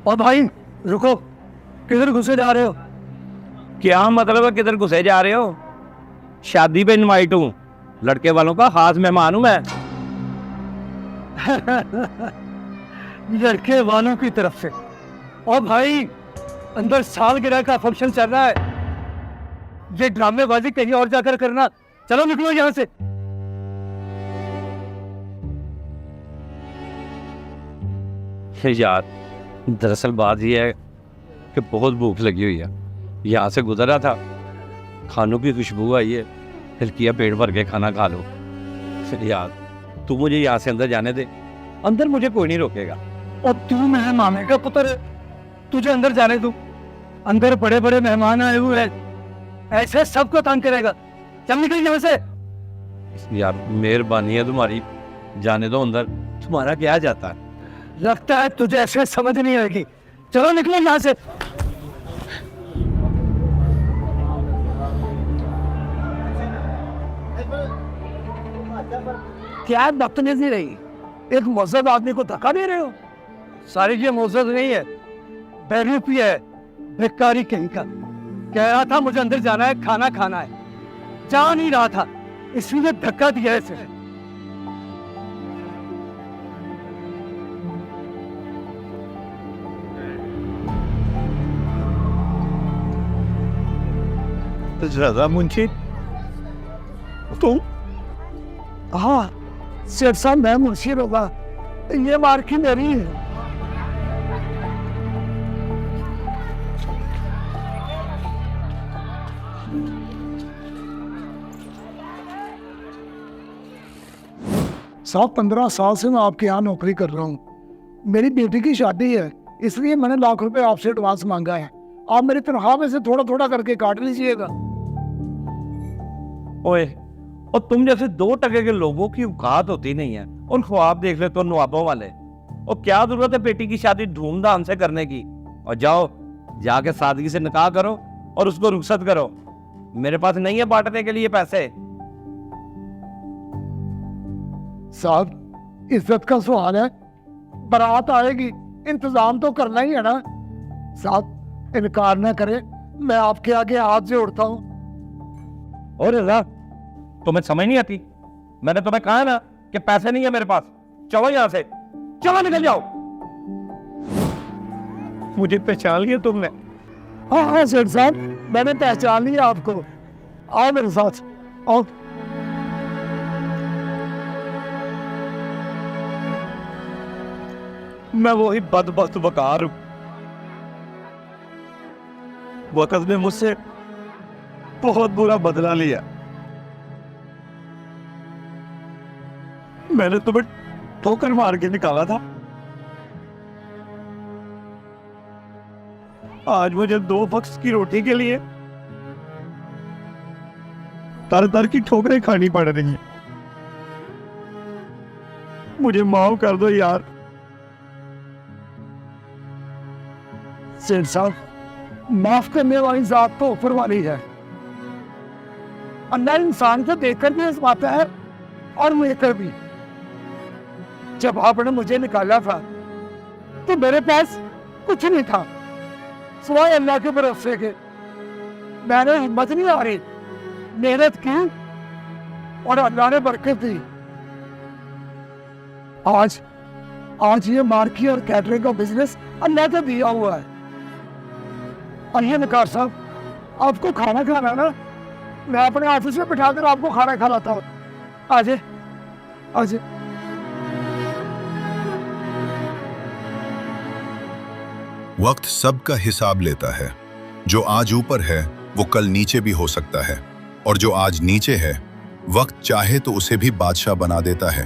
और भाई रुको, किधर घुसे जा रहे हो? क्या मतलब है किधर घुसे जा रहे हो? शादी पे इनवाइट हूँ, लड़के वालों का खास मेहमान हूँ मैं। लड़के वालों की तरफ से। और भाई अंदर सालगिरह का फंक्शन चल रहा है, ये ड्रामेबाजी कहीं और जाकर करना। चलो निकलो यहाँ से। यार दरअसल बात यह है कि बहुत भूख लगी हुई है। यहाँ से गुजर रहा था, खानों की खुशबू आई है, फिर किया पेट भर के खाना खा लो। फिर यार तू मुझे यहाँ से अंदर जाने दे, अंदर मुझे कोई नहीं रोकेगा। और तू मेरे मामे का पुत्र है, तुझे अंदर जाने दूं? अंदर बड़े बड़े मेहमान आए हुए हैं, ऐसे सबको तंग करेगा। चल निकल यहाँ से। यार मेहरबानी है तुम्हारी, जाने दो अंदर, तुम्हारा क्या जाता है। लगता है तुझे ऐसे समझ नहीं आएगी। चलो निकलो यहाँ से। क्या बदतमीजी रही, एक मुअज़्ज़ज़ आदमी को धक्का दे रहे हो? सारी ये मुअज़्ज़ज़ नहीं है, बेवकूफी है, बेकारी कहीं का। कह रहा था मुझे अंदर जाना है, खाना खाना है, जा नहीं रहा था, इसलिए धक्का दिया इसे। रजा मुंशी तुम? हाँ सेठ साहब, मैं मुंशी रजा, ये मार्की मेरी है। साहब 15 साल से मैं आपके यहाँ नौकरी कर रहा हूँ। मेरी बेटी की शादी है, इसलिए मैंने लाख रुपए आपसे एडवांस मांगा है। आप मेरी तनख्वाह में से थोड़ा थोड़ा करके काट लीजिएगा। ओए, और तुम जैसे 2 टके के लोगों की औकात होती नहीं है, उन ख्वाब देख ले तो नवाबों वाले। और क्या जरूरत है बेटी की शादी धूमधाम से करने की? और जाओ जाके सादगी से निकाह करो और उसको रुखसत करो। मेरे पास नहीं है बांटने के लिए पैसे। साहब इज्जत का सवाल है, बारात आएगी, इंतजाम तो करना ही है ना। साहब इनकार न करें, मैं आपके आगे हाथ जोड़ता हूँ। और रजा तुम्हें समझ नहीं आती? मैंने तुम्हें कहा ना कि पैसे नहीं है मेरे पास। चलो यहाँ से, चलो निकल जाओ। मुझे पहचान लिया तुमने? हाँ हाँ सेठ साहब, मैंने पहचान लिया आपको। आओ मेरे साथ, आओ। मैं वही बदबख्त बकार हूं। वक्त ने मुझसे बहुत बुरा बदला लिया। मैंने तुम्हें ठोकर मार के निकाला था, आज मुझे 2 वक्त की रोटी के लिए तर तर की ठोकरें खानी पड़ रही हैं। मुझे माफ कर दो यार। सेठ साहब, माफ करने वाली जात तो ऊपर वाली है। अंदर इंसान को देखकर भी आजमाता है और लेकर भी। जब आपने मुझे निकाला था तो मेरे पास कुछ नहीं था सिवाय अल्लाह के भरोसे के। मैंने हिम्मत नहीं हारी, मेहनत की और अल्लाह ने बरकत दी। आज ये मार्की और कैटरिंग का बिजनेस अल्लाह ने दिया हुआ है। और ये निकार साहब, आपको खाना खाना ना, मैं अपने ऑफिस में बिठाकर आपको खाना खिलाता हूँ। आजे आजे। वक्त सबका हिसाब लेता है। जो आज ऊपर है वो कल नीचे भी हो सकता है, और जो आज नीचे है वक्त चाहे तो उसे भी बादशाह बना देता है।